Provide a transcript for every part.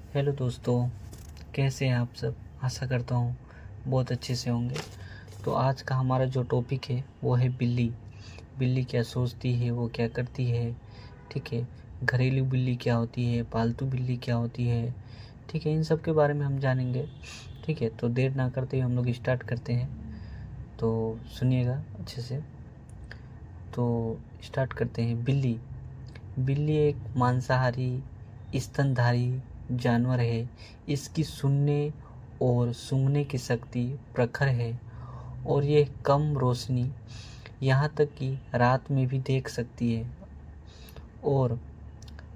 Hello दोस्तों, कैसे हैं आप सब। आशा करता हूँ बहुत अच्छे से होंगे। तो आज का हमारा जो टॉपिक है वो है बिल्ली। बिल्ली क्या सोचती है, वो क्या करती है, ठीक है। घरेलू बिल्ली क्या होती है, पालतू बिल्ली क्या होती है, ठीक है। इन सब के बारे में हम जानेंगे, ठीक है। तो देर ना करते हुए हम लोग स्टार्ट करते हैं। तो सुनिएगा अच्छे से। तो स्टार्ट करते हैं। बिल्ली बिल्ली एक मांसाहारी स्तनधारी जानवर है। इसकी सुनने और सूंघने की शक्ति प्रखर है और ये कम रोशनी, यहाँ तक कि रात में भी देख सकती है। और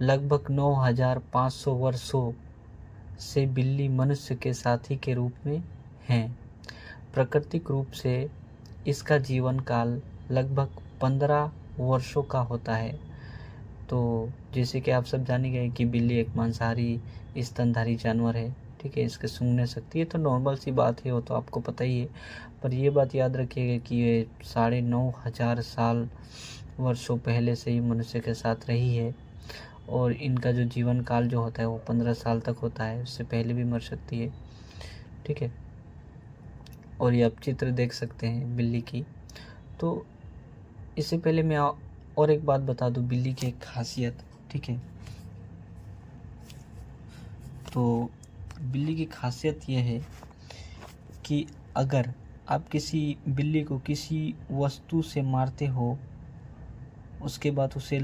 लगभग 9,500 वर्षों से बिल्ली मनुष्य के साथी के रूप में है। प्राकृतिक रूप से इसका जीवन काल लगभग 15 वर्षों का होता है। तो जैसे कि आप सब जान ही गए कि बिल्ली एक मांसाहारी स्तनधारी जानवर है, ठीक है। इसके सूंघने सकती है, तो नॉर्मल सी बात है, वो तो आपको पता ही है। पर ये बात याद रखिएगा कि ये 9,500 साल वर्षों पहले से ही मनुष्य के साथ रही है और इनका जो जीवन काल जो होता है वो 15 साल तक होता है, उससे पहले भी मर सकती है, ठीक है। और ये आप चित्र देख सकते हैं बिल्ली की। तो इससे पहले मैं और एक बात बता दूं बिल्ली की एक खासियत, ठीक है। तो बिल्ली की खासियत यह है कि अगर आप किसी बिल्ली को किसी वस्तु से मारते हो, उसके बाद उसे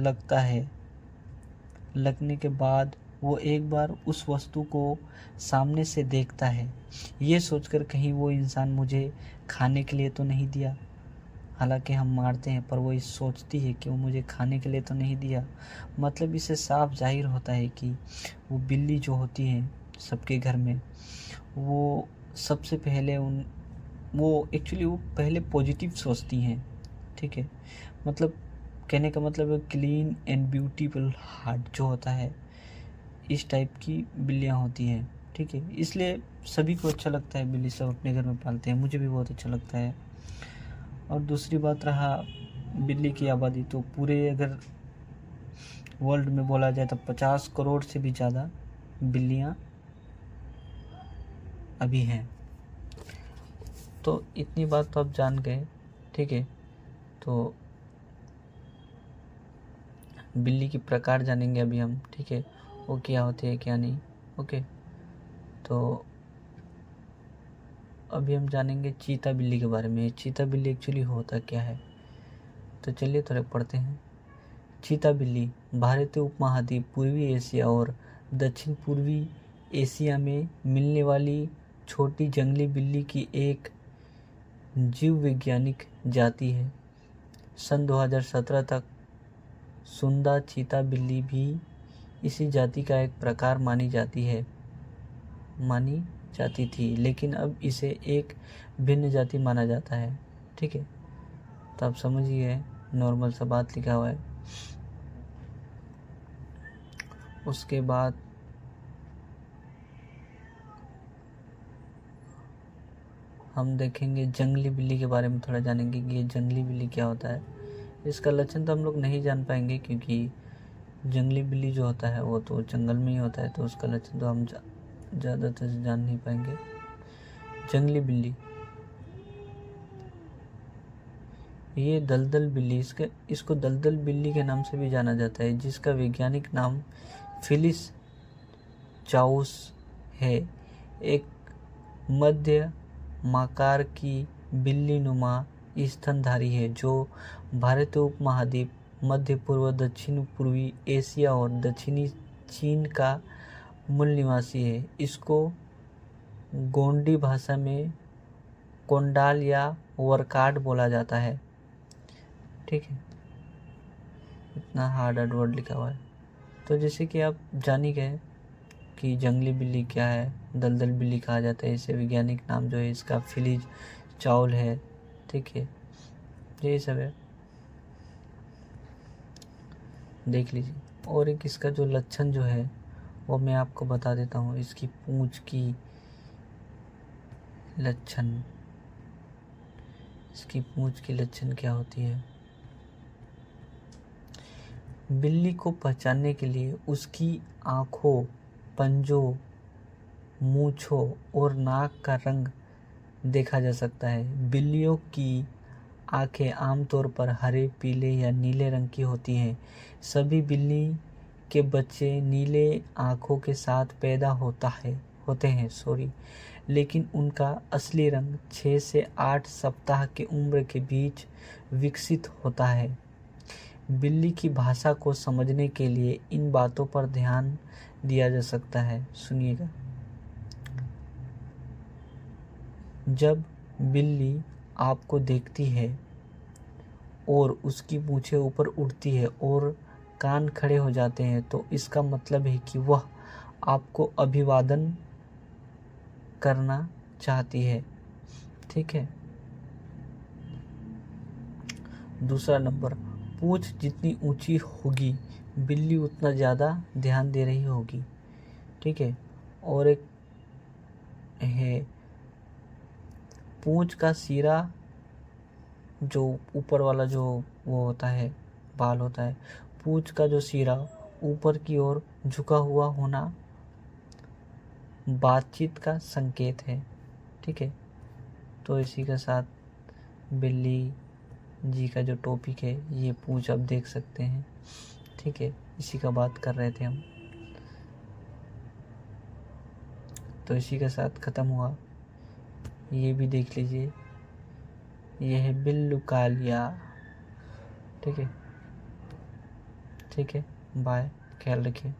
लगने के बाद वो एक बार उस वस्तु को सामने से देखता है, ये सोचकर कहीं वो इंसान मुझे खाने के लिए तो नहीं दिया। हालांकि हम मारते हैं पर वो ये सोचती है कि वो मुझे खाने के लिए तो नहीं दिया। मतलब इससे साफ जाहिर होता है कि वो बिल्ली जो होती है सबके घर में, वो सबसे पहले वो एक्चुअली वो पहले पॉजिटिव सोचती हैं, ठीक है। मतलब कहने का मतलब क्लीन एंड ब्यूटीफुल हार्ट जो होता है, इस टाइप की बिल्लियाँ होती हैं, ठीक है। इसलिए सभी को अच्छा लगता है, बिल्ली सब अपने घर में पालते हैं, मुझे भी बहुत अच्छा लगता है। और दूसरी बात रहा बिल्ली की आबादी, तो पूरे अगर वर्ल्ड में बोला जाए तो 50 करोड़ से भी ज़्यादा बिल्लियाँ अभी हैं। तो इतनी बात तो आप जान गए, ठीक है। तो बिल्ली की प्रकार जानेंगे अभी हम, ठीक है, वो क्या होती है क्या नहीं, ओके। तो अभी हम जानेंगे चीता बिल्ली के बारे में। चीता बिल्ली एक्चुअली होता क्या है, तो चलिए थोड़े पढ़ते हैं। चीता बिल्ली भारतीय उपमहाद्वीप, पूर्वी एशिया और दक्षिण पूर्वी एशिया में मिलने वाली छोटी जंगली बिल्ली की एक जीव वैज्ञानिक जाति है। सन 2017 तक सुंदा चीता बिल्ली भी इसी जाति का एक प्रकार मानी जाती थी, लेकिन अब इसे एक भिन्न जाति माना जाता है, ठीक है। तो आप समझिए, नॉर्मल सा बात लिखा हुआ है। उसके बाद हम देखेंगे जंगली बिल्ली के बारे में, थोड़ा जानेंगे कि ये जंगली बिल्ली क्या होता है। इसका लक्षण तो हम लोग नहीं जान पाएंगे क्योंकि जंगली बिल्ली जो होता है वो तो जंगल में ही होता है, तो उसका लक्षण तो हम ज़्यादातर जान नहीं पाएंगे। जंगली बिल्ली, ये दलदल बिल्ली, इसको दलदल बिल्ली के नाम से भी जाना जाता है, जिसका वैज्ञानिक नाम फिलिस चाउस है। एक मध्य माकार की बिल्ली नुमा स्तनधारी है जो भारतीय उपमहाद्वीप, मध्य पूर्व, दक्षिण पूर्वी एशिया और दक्षिणी चीन का मूल निवासी है। इसको गोंडी भाषा में कोंडाल या वर्काड बोला जाता है, ठीक है। इतना हार्ड वर्ड लिखा हुआ है। तो जैसे कि आप जान ही गए कि जंगली बिल्ली क्या है, दलदल बिल्ली कहा जाता है इसे। वैज्ञानिक नाम जो है इसका फिलिज चाउल है, ठीक है। यही सब है, देख लीजिए। और एक इसका जो लक्षण जो है वो मैं आपको बता देता हूँ। इसकी पूंछ की लक्षण, इसकी पूंछ की लक्षण क्या होती है। बिल्ली को पहचानने के लिए उसकी आँखों, पंजों मूंछों और नाक का रंग देखा जा सकता है। बिल्लियों की आंखें आमतौर पर हरे, पीले या नीले रंग की होती हैं। सभी बिल्ली के बच्चे नीले आंखों के साथ पैदा होते हैं, लेकिन उनका असली रंग 6 से 8 सप्ताह की उम्र के बीच विकसित होता है। बिल्ली की भाषा को समझने के लिए इन बातों पर ध्यान दिया जा सकता है। सुनिएगा, जब बिल्ली आपको देखती है और उसकी पूंछें ऊपर उठती है और कान खड़े हो जाते हैं, तो इसका मतलब है कि वह आपको अभिवादन करना चाहती है। ठीक है। दूसरा नंबर, पूंछ जितनी ऊंची होगी बिल्ली उतना ज़्यादा ध्यान दे रही होगी। ठीक है। और एक है, पूंछ का सिरा, जो ऊपर वाला जो वो होता है, बाल होता है, पूंछ का जो सिरा ऊपर की ओर झुका हुआ होना बातचीत का संकेत है। ठीक है। तो इसी के साथ बिल्ली जी का जो टॉपिक है, ये पूंछ आप देख सकते हैं। ठीक है, इसी का बात कर रहे थे हम। तो इसी के साथ ख़त्म हुआ। ये भी देख लीजिए, ये है बिल्लू कालिया। ठीक है। ठीक है, बाय, ख्याल रखिए।